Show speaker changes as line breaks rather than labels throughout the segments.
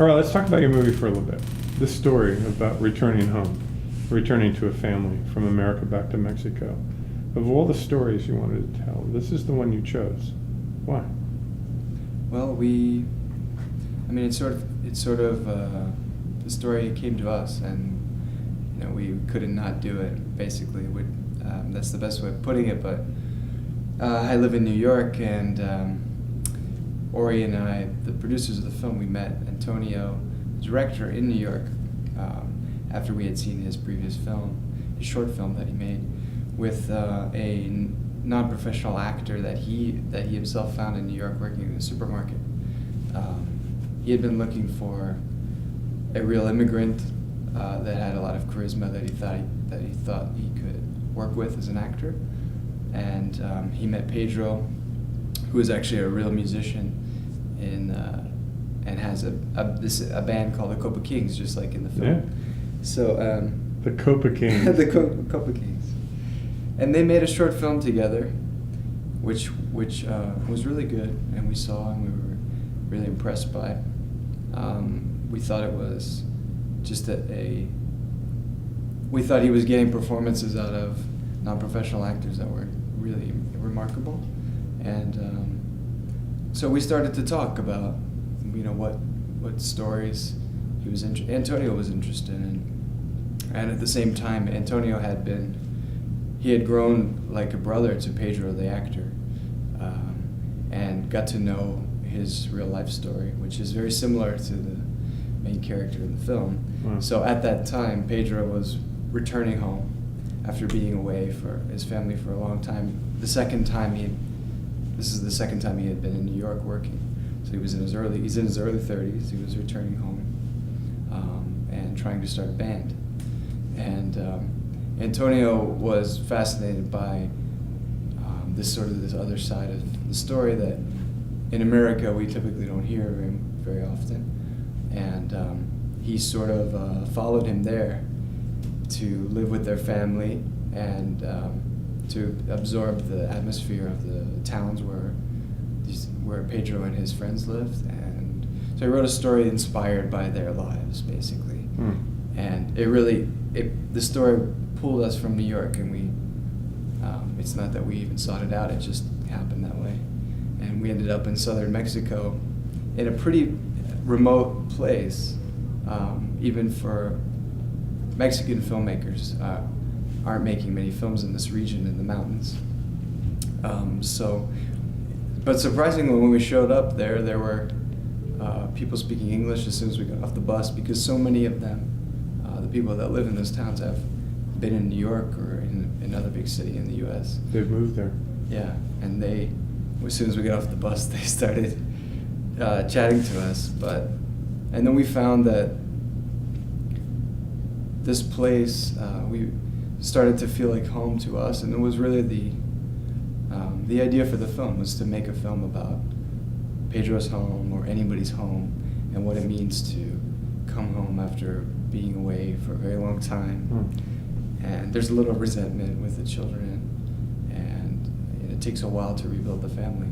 All right, let's talk about your movie for a little bit. This story about returning home, returning to a family from America back to Mexico. Of all the stories you wanted to tell, this is the one you chose. Why?
Well, it's sort of the story came to us, and we couldn't not do it. Basically, that's the best way of putting it. But I live in New York, and Ori and I, the producers of the film, we met Antonio, the director, in New York after we had seen his previous film, his short film that he made, with a non-professional actor that he himself found in New York working in a supermarket. He had been looking for a real immigrant that had a lot of charisma that he thought he could work with as an actor, and he met Pedro, who is actually a real musician and has a band called the Copa Kings, just like in the film.
Yeah.
So
The Copa Kings.
the Copa Kings, and they made a short film together, which was really good, and we saw and we were really impressed by. We thought it was just we thought he was getting performances out of non-professional actors that were really remarkable, and so we started to talk about what stories Antonio was interested in, and at the same time Antonio had grown like a brother to Pedro the actor, and got to know his real life story, which is very similar to the main character in the film.
Wow.
So at that time Pedro was returning home after being away for his family for a long time. This is the second time he had been in New York working. So he's in his early 30s. He was returning home and trying to start a band. And Antonio was fascinated by this other side of the story that in America we typically don't hear very often. And he sort of followed him there to live with their family and to absorb the atmosphere of the towns where Pedro and his friends lived, and so he wrote a story inspired by their lives, basically. And the story pulled us from New York, and it's not that we even sought it out; it just happened that way, and we ended up in southern Mexico, in a pretty remote place, even for Mexican filmmakers. Aren't making many films in this region in the mountains. But surprisingly, when we showed up there were people speaking English as soon as we got off the bus, because so many of them, the people that live in those towns, have been in New York or in another big city in the U.S.
They've moved there.
Yeah, and as soon as we got off the bus, they started chatting to us. And then we found that this place, we started to feel like home to us, and it was really the idea for the film was to make a film about Pedro's home, or anybody's home, and what it means to come home after being away for a very long time. And there's a little resentment with the children, and it takes a while to rebuild the family.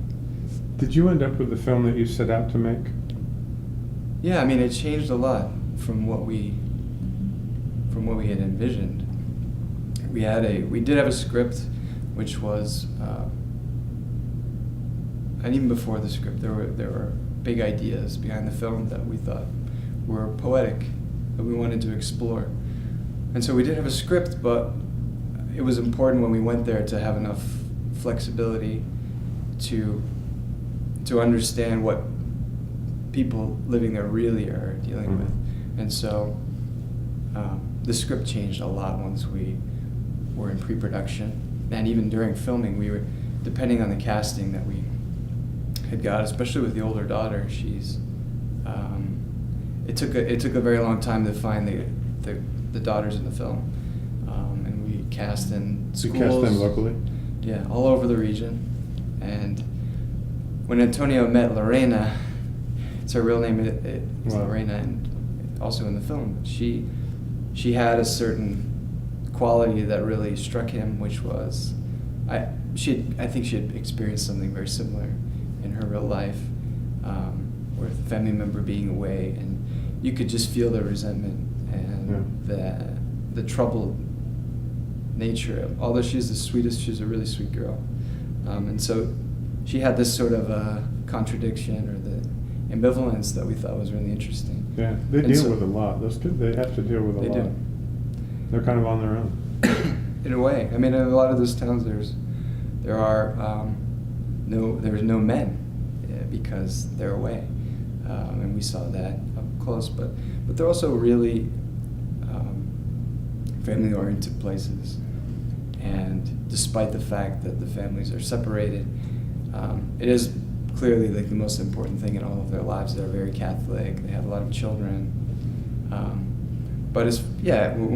Did you end up with the film that you set out to make?
Yeah, it changed a lot from what we had envisioned. We did have a script, which was, and even before the script, there were big ideas behind the film that we thought were poetic, that we wanted to explore. And so we did have a script, but it was important when we went there to have enough flexibility to understand what people living there really are dealing with. And so the script changed a lot once we were in pre-production, and even during filming, we were, depending on the casting that we had got, especially with the older daughter. It took a very long time to find the daughters in the film, and we cast in schools.
You cast them locally?
Yeah, all over the region. And when Antonio met Lorena, it's her real name. It's
Wow.
Lorena, and also in the film, she had a certain quality that really struck him, which was, I think she had experienced something very similar in her real life, with a family member being away, and you could just feel the resentment and the troubled nature. Although she's the sweetest, she's a really sweet girl, and so she had this sort of contradiction or the ambivalence that we thought was really interesting.
Yeah, they deal with a lot. Those kids, they have to deal with a lot.
They do.
They're kind of on their own.
In a way, I mean, in a lot of those towns, there's no men because they're away, and we saw that up close. But they're also really family-oriented places, and despite the fact that the families are separated, it is clearly like the most important thing in all of their lives. They're very Catholic. They have a lot of children. But when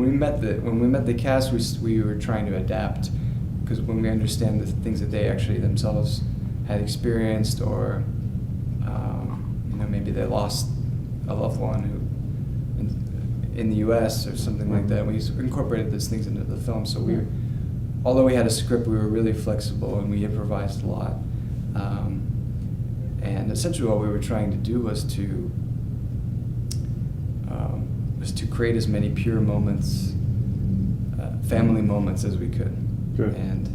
we met the cast, we were trying to adapt, because when we understand the things that they actually themselves had experienced, or maybe they lost a loved one who in the U.S. or something like that, we incorporated those things into the film. So although we had a script, we were really flexible and we improvised a lot. And essentially, what we were trying to do was to create as many pure moments, family moments, as we could.
Good.
And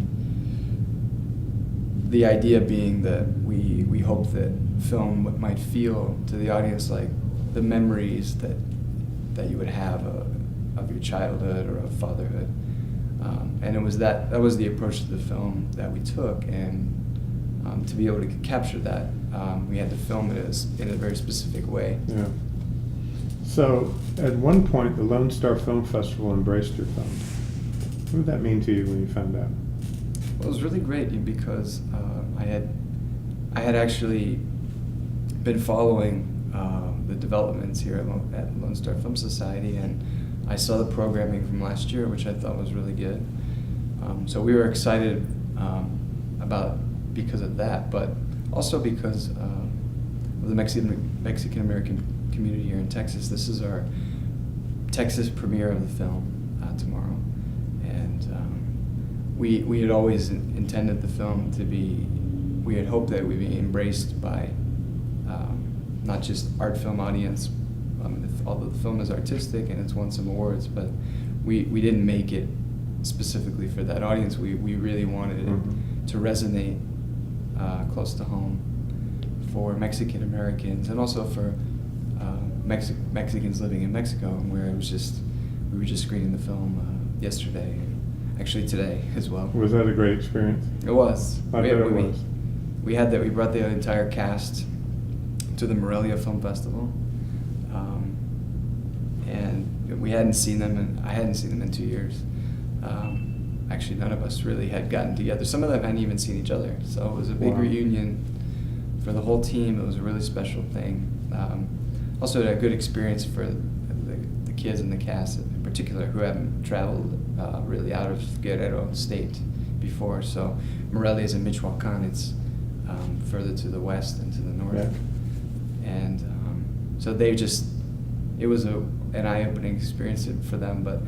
the idea being that we hope that film might feel to the audience like the memories that you would have of your childhood or of fatherhood. And it was that was the approach to the film that we took, and to be able to capture that, we had to film it in a very specific way.
Yeah. So, at one point, the Lone Star Film Festival embraced your film. What did that mean to you when you found out?
Well, it was really great because I had actually been following the developments here at Lone Star Film Society, and I saw the programming from last year, which I thought was really good. So we were excited because of that, but also because of the Mexican American community here in Texas. This is our Texas premiere of the film tomorrow, and we had always intended the film to be. We had hoped that it would be embraced by not just art film audience, although the film is artistic and it's won some awards, but we didn't make it specifically for that audience. We really wanted it to resonate close to home for Mexican Americans, and also for Mexicans living in Mexico, where we were just screening the film yesterday, actually today as well.
Was that a great experience?
It was.
I bet it was.
We brought the entire cast to the Morelia Film Festival, and we hadn't seen them, and I hadn't seen them in 2 years. Actually, none of us really had gotten together. Some of them hadn't even seen each other, so it was a big reunion for the whole team. It was a really special thing. Also, a good experience for the kids and the cast in particular, who haven't traveled really out of Guerrero State before. So Morelia is in Michoacan. It's further to the west and to the north.
Yeah.
And so it was an eye-opening experience for them. But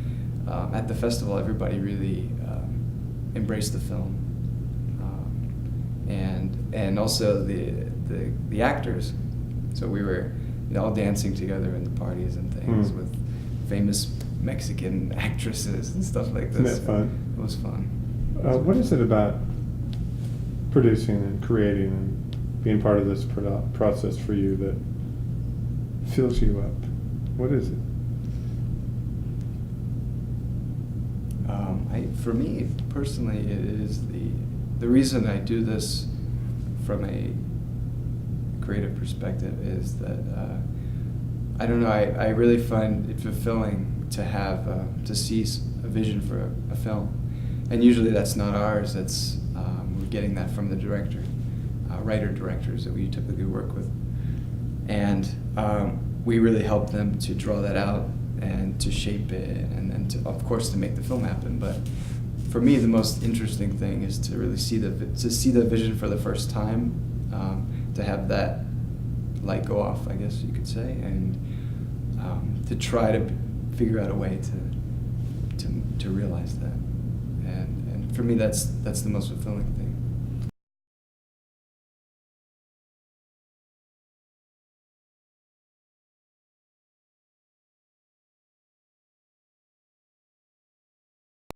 at the festival, everybody really embraced the film, and also the actors. So we were all dancing together in the parties and things with famous Mexican actresses and stuff like this.
Isn't that fun?
It was fun.
What is it about producing and creating and being part of this process for you that fills you up? What is it?
For me personally, it is the reason I do this from a creative perspective is that I don't know. I really find it fulfilling to have to see a vision for a film, and usually that's not ours. That's we're getting that from the writer-directors that we typically work with, and we really help them to draw that out and to shape it, and to, of course, to make the film happen. But for me, the most interesting thing is to really see the vision for the first time, to have that light go off, I guess you could say, and to try to figure out a way to realize that. And for me, that's the most fulfilling thing.